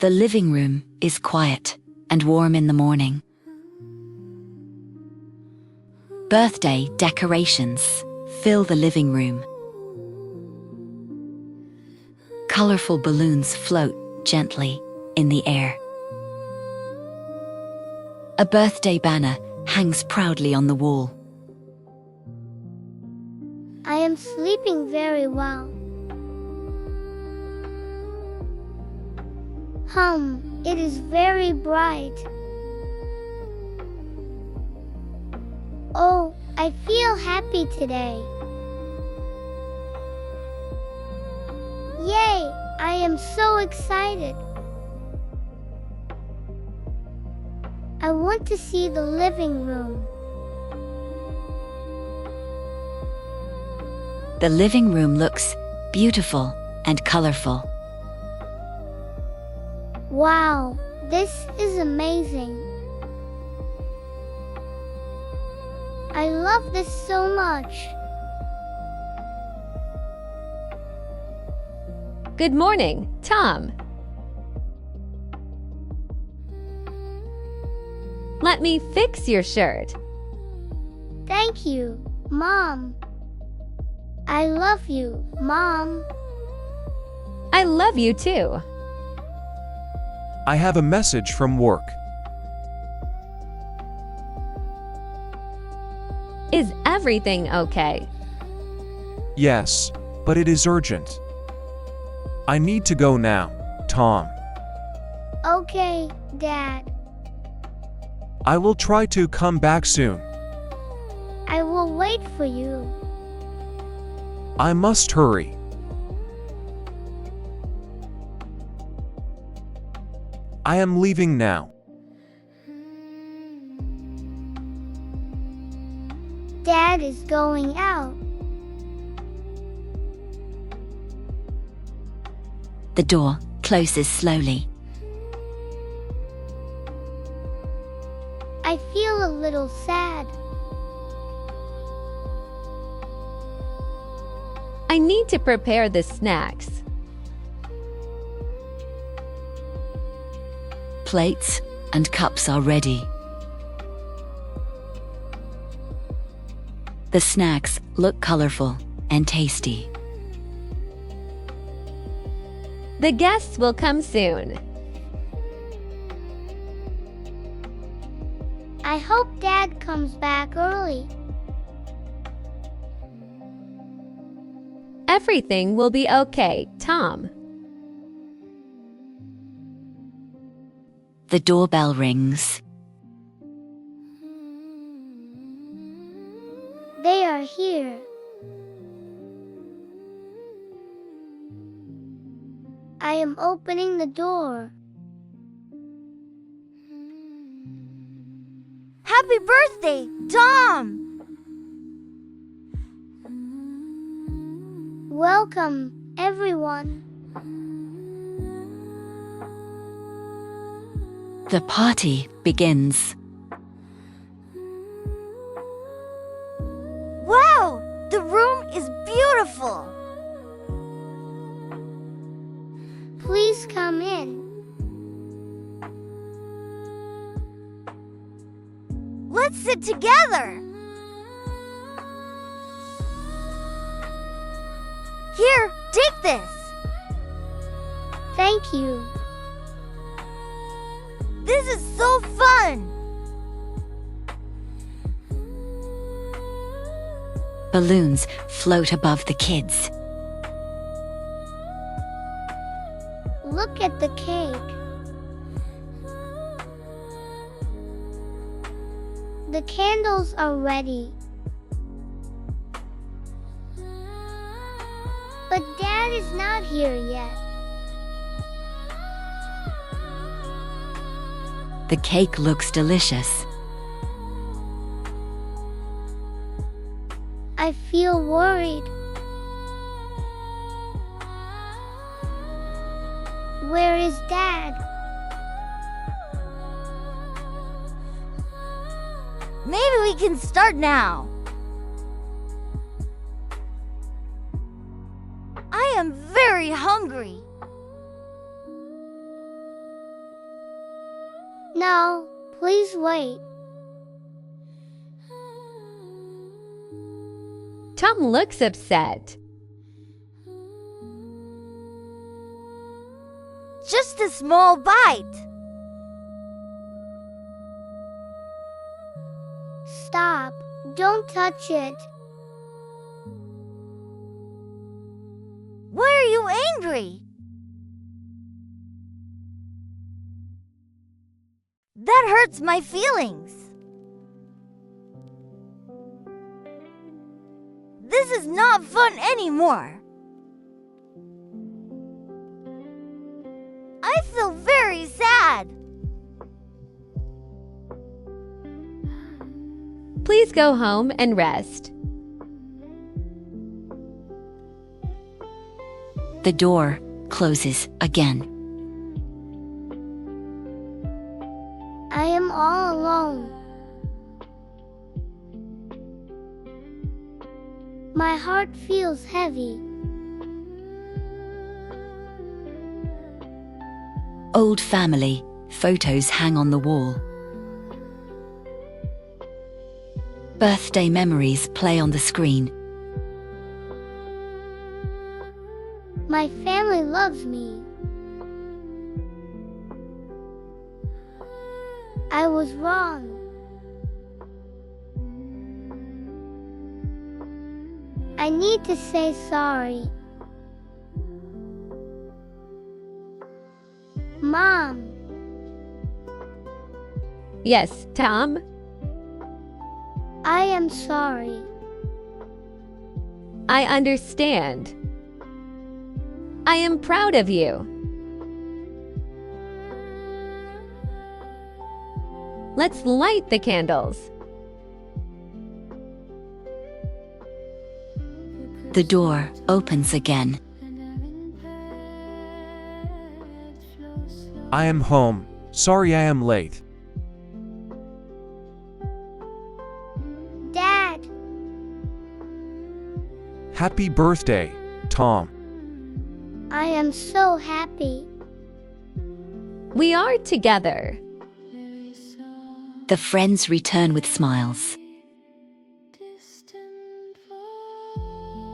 The living room is quiet and warm in the morning. Birthday decorations fill the living room. Colorful balloons float gently in the air. A birthday banner hangs proudly on the wall. I am sleeping very well. It is very bright. Oh, I feel happy today. Yay, I am so excited. I want to see the living room. The living room looks beautiful and colorful. Wow, this is amazing. I love this so much. Good morning, Tom. Let me fix your shirt. Thank you, Mom. I love you, Mom. I love you too. I have a message from work. Is everything okay? Yes, but it is urgent. I need to go now, Tom. Okay, Dad. I will try to come back soon. I will wait for you. I must hurry. I am leaving now. Dad is going out. The door closes slowly. I feel a little sad. I need to prepare the snacks. Plates and cups are ready. The snacks look colorful and tasty. The guests will come soon. I hope Dad comes back early. Everything will be okay, Tom. The doorbell rings. They are here. I am opening the door. Happy birthday, Tom! Welcome, everyone. The party begins. Wow, the room is beautiful. Please come in. Let's sit together. Here, take this. Thank you. This is so fun. Balloons float above the kids. Look at the cake. The candles are ready. But Dad is not here yet. The cake looks delicious. I feel worried. Where is Dad? Maybe we can start now. I am very hungry. No, please wait. Tom looks upset. Just a small bite. Stop. Don't touch it. Why are you angry? That hurts my feelings. This is not fun anymore. I feel very sad. Please go home and rest. The door closes again. I am all alone. My heart feels heavy. Old family photos hang on the wall. Birthday memories play on the screen. My family loves me. I was wrong. I need to say sorry. Mom, Yes, Tom? I am sorry. I understand. I am proud of you. Let's light the candles. The door opens again. I am home. Sorry I am late. Dad, Happy birthday, Tom. I am so happy. We are together. The friends return with smiles.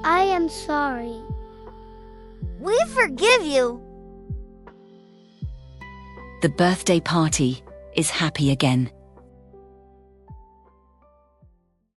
I am sorry. We forgive you. The birthday party is happy again.